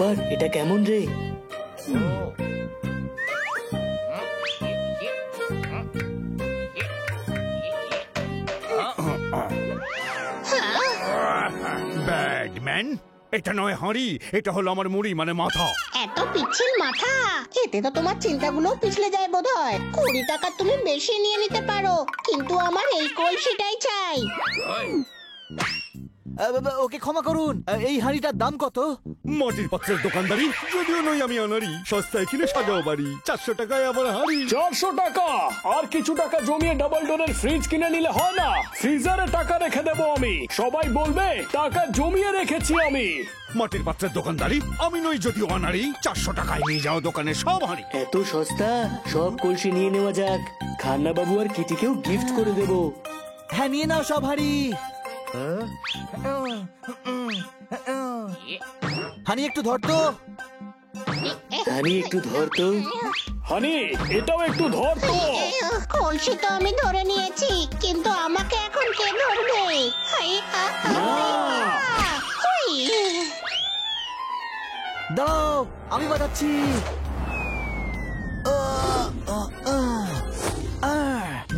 Proper এটা কেমন রে? ব্যাডম্যান, এটা নয় হাঁড়ি, এটা হলো আমার মুড়ি মানে মাথা। এত পিচ্ছিল মাথা, এতে তো তোমার চিন্তাগুলো পিছলে যায় বোধহয়। 20 টাকা তুমি বেশি নিয়ে নিতে পারো, কিন্তু আমার এই কলসিটাই চাই। ওকে ক্ষমা করুন, এই হাঁড়িটার দাম কত? মাটির পাত্রের দোকানদারি, যদিও নই আমি অনারি, সস্তায় কিনে সাজাও বাড়ি। 400 টাকায় আমার হাঁড়ি। 400 টাকা? আর কিছু টাকা জমিয়ে ডাবল ডোরের ফ্রিজ কিনে নিলে হয় না? ফ্রিজারে টাকা রেখে দেবো আমি, সবাই বলবে টাকা জমিয়ে রেখেছি আমি। মাটির পাত্রের দোকানদারি, আমি নই যদিও অনারি। 400 টাকায় নিয়ে যাও দোকানে সব হাঁড়ি। এত সস্তা, সব কলসি নিয়ে নেওয়া যাক। খান্না বাবু আর কিটিকেও গিফট করে দেবো। হ্যাঁ, নিয়ে নাও সব হাঁড়ি। হানি একটু ধর তো। হানি একটু ধর তো। হানি এটাও একটু ধর তো। কলসি তো আমি ধরে নিয়েছি, কিন্তু আমাকে এখন কে ধরবে? দাঁড়াও, আমি বাজাচ্ছি।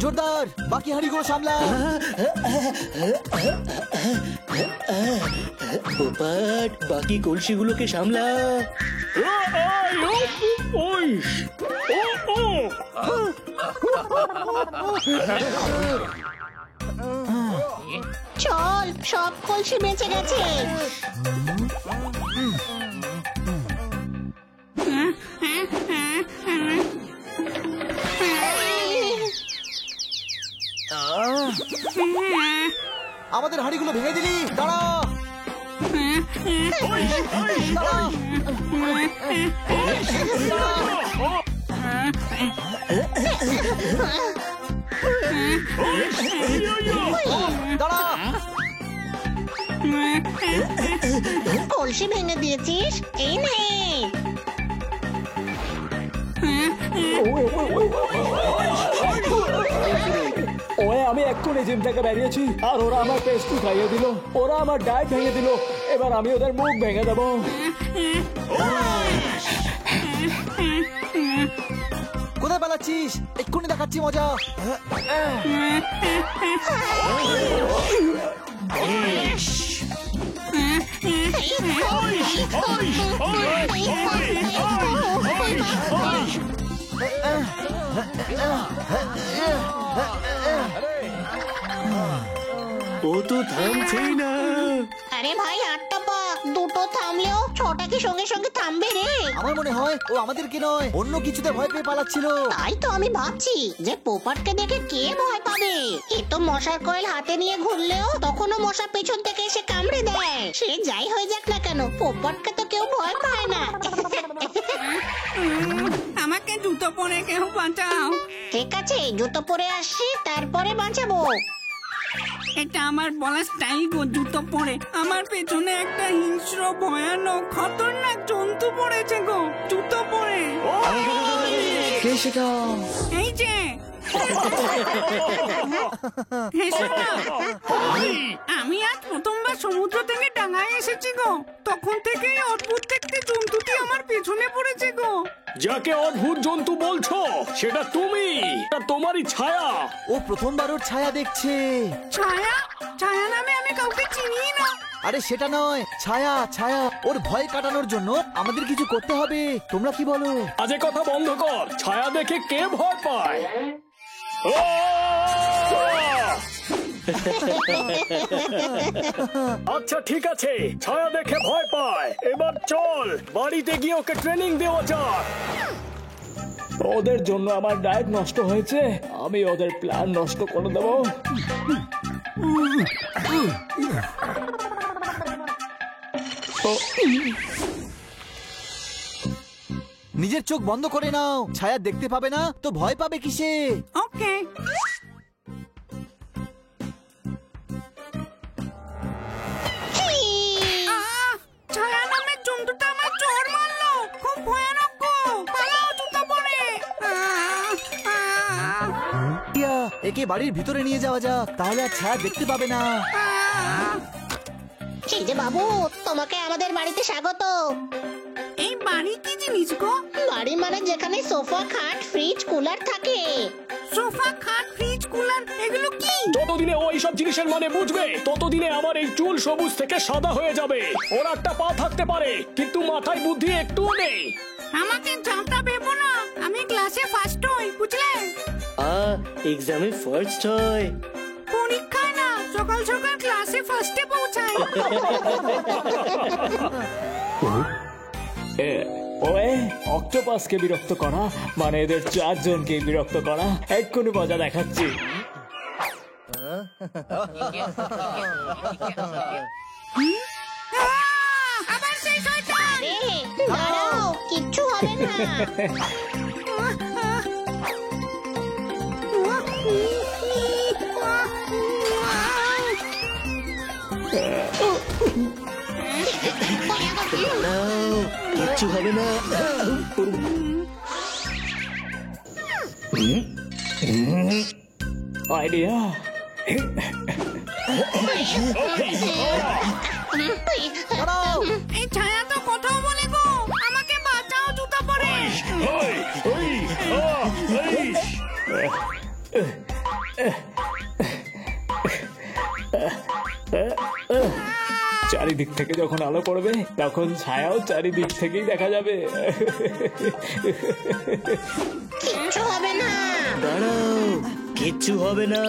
জোরদার, বাকি হাঁড়িগুলো সামলা। পোপাট, বাকি কলসিগুলোকে সামলা। চল, সব কলসি বেঁচে গেছে। আমাদের হাঁড়িগুলো ভেঙে দিলি। দাঁড়া, কলসি ভেঙে দিয়েছিস, এই নে। আমি এক্ষুনি জিম থেকে বেরিয়েছি, আর ওরা আমার পেস্ট্রি খাইয়ে দিল, ওরা আমার ডায়েট ভেঙে দিল। এবার আমি ওদের মুখ ভেঙে দেবো। কোথায় পালাচ্ছিস? এক্ষুনি দেখাচ্ছি মজা। ও তো থামছেই না। আরে ভাই, 8টা পা, দুটো থামলেও 6টা কি সঙ্গে সঙ্গে থামবে রে? আমার মনে হয় ও আমাদেরকে নয়, অন্য কিছুতে ভয় পেয়ে পালাচ্ছিল। তাই তো আমি ভাবছি যে পোপাটকে দেখে কে ভয় পাবে। এ তো মশার কয়েল হাতে নিয়ে ঘুরলেও তখনও মশা পেছন থেকে এসে কামড়ে দেয়। সে যাই হয়ে যাক না কেন, পোপাটকে তো কেউ ভয় পায় না। আমাকে জুতো পরে কেউ বাঁচাও। ঠিক আছে, জুতো পরে আসছি, তারপরে বাঁচাবো। এটা আমার বলা স্টাইল গো, জুতো পরে। আমার পেছনে একটা হিংস্র ভয়ানক খতরনাক জন্তু পড়েছে গো, জুতো পরে। কে সেটা? এই যে হেসো না। আমি আজ প্রথমবার সমুদ্র থেকে ডাঙায় এসেছি গো, তখন থেকেই অদ্ভুত দেখতে জন্তুটি আমার পেছনে পড়েছে গো। যাকে অদ্ভুত জন্তু বলছো সেটা তুমি, তোমারই ছায়া। ও প্রথমবার ওর ছায়া দেখছে। ছায়া? ছায়া নামে আমি কাউকে চিনি না। আরে সেটা নয়, ছায়া ছায়া। ওর ভয় কাটানোর জন্য আমাদের কিছু করতে হবে। তোমরা কি বলো? আজে কথা বন্ধ কর। ছায়া দেখে কে ভয় পায়? আচ্ছা ঠিক আছে, ছায়া দেখে ভয় পায়। এবার চল বাড়িতে গিয়ে ওকে ট্রেনিং দেওয়া যাক। ওদের জন্য আমার ডায়েট নষ্ট হয়েছে, আমি ওদের প্ল্যান নষ্ট করে দেব। নিজের চোখ বন্ধ করে নাও, ছায়া দেখতে পাবে না তো ভয় পাবে কিসে? ওকে। ছায়া নামের জন্তুটা আমার চড় মারলো, খুব ভয়ানক গো। পালাও জুতো পরে। একে বাড়ির ভিতরে নিয়ে যাওয়া যাক, তাহলে আর ছায়া দেখতে পাবে না। সেই যে বাবু, তোমাকে আমাদের বাড়িতে স্বাগত। বাড়ি কি জিনিস গো? বাড়ি মানে যেখানে সোফা খাট ফ্রিজ কুলার থাকে। সোফা খাট ফ্রিজ কুলার এগুলো কি? যতদিনে ও এইসব জিনিসের মানে বুঝবে ততদিনে আমার এই চুল সবুজ থেকে সাদা হয়ে যাবে। ওর একটা পা থাকতে পারে কিন্তু মাথায় বুদ্ধি একটুও নেই। আমাকে জানতা ভেবো না, আমি ক্লাসে ফার্স্ট হই, বুঝলে? এক্সামে ফার্স্ট হয়। পরীক্ষায় না, সকাল সকাল ক্লাসে ফার্স্টে পৌঁছায়। ওয়ে অক্টোপাসকে বিরক্ত করা মানে এদের চারজনকে বিরক্ত করা। এক্ষুনি মজা দেখাচ্ছি। আবার সেই শয়তান! দাঁড়াও, কিচ্ছু হবে না। দাঁড়াও, কিচ্ছু হবে না। আইডিয়া। দাঁড়াও, এই ছায়া তো কোথাও বলে গো, আমাকে বাঁচাও, জুতা পরে। চারিদিক থেকে যখন আলো পড়বে তখন ছায়াও চারিদিক থেকেই দেখা যাবে। কিচ্ছু হবে না। দাঁড়াও, কিচ্ছু হবে না।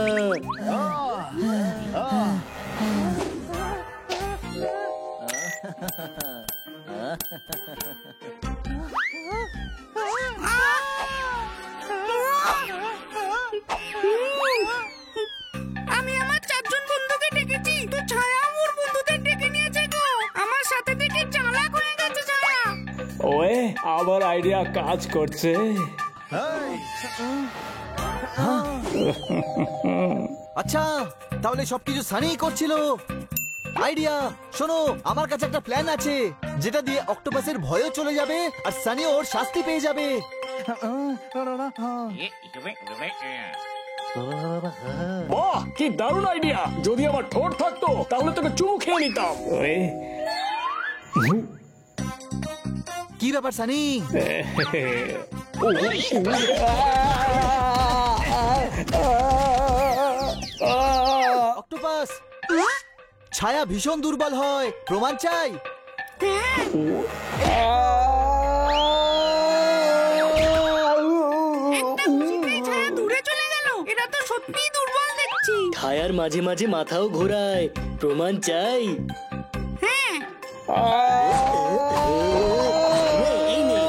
আমি আমার চারজন বন্ধুকে ডেকেছি, তো ছায়া ওর বন্ধুদের ডেকে নিয়েছে গো। আমার সাথে থেকে চালাক হয়ে গেছে ছায়া। ওয়ে আবার আইডিয়া কাজ করছে। আচ্ছা তাহলে সবকিছু সানিই করছিল। আইডিয়া শোনো, আমার কাছে একটা প্ল্যান আছে যেটা দিয়ে অক্টোপাসের ভয়ও চলে যাবে আর সানিও ওর শাস্তি পেয়ে যাবে। বাহ, কি দারুণ আইডিয়া! যদি আমার ঠোঁট থাকতো তাহলে তোকে চুমু খেয়ে নিতাম। ওয়ে কি ব্যাপার সানি? অক্টোপাস, ছায়া ভীষণ দুর্বল হয়, প্রমাণ চাই? একটা খুশিতেই ছায়া দূরে চলে গেল। এরা তো সত্যিই দুর্বল দেখছি। ছায়ার মাঝে মাঝে মাথাও ঘোরায়, প্রমাণ চাই? হ্যাঁ, এই নে।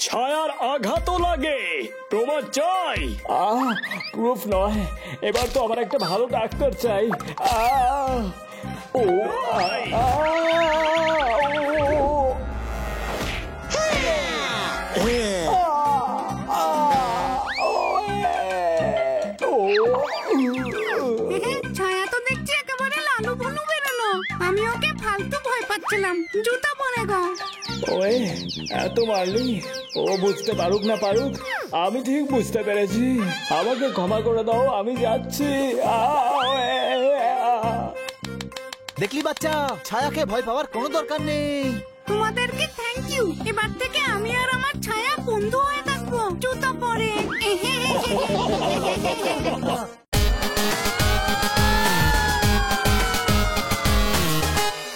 ছায়ার আঘাতও লাগে, প্রমাণ চাই? প্রুফ নয়, এবার তো আমার একটা ভালো ডাক্তার চাই। ও ছায়া তো দেখছি একেবারে লালু ভুলু বেরোলো। আমি ওকে ফালতু ভয় পাচ্ছিলাম। জুতা পরে গো। ওয়ে এত মারলি, ও বুঝতে পারুক না পারুক আমি ঠিক বুঝতে পেরেছি। আমাকে ক্ষমা করে দাও, আমি যাচ্ছি। দেখলি বাচ্চা, ছায়াকে ভয় পাওয়ার কোনো দরকার নেই। তোমাদেরকে থ্যাংক ইউ। এবার থেকে আমি আর আমার ছায়া বন্ধু হয়ে থাকবো। জুতা পরে।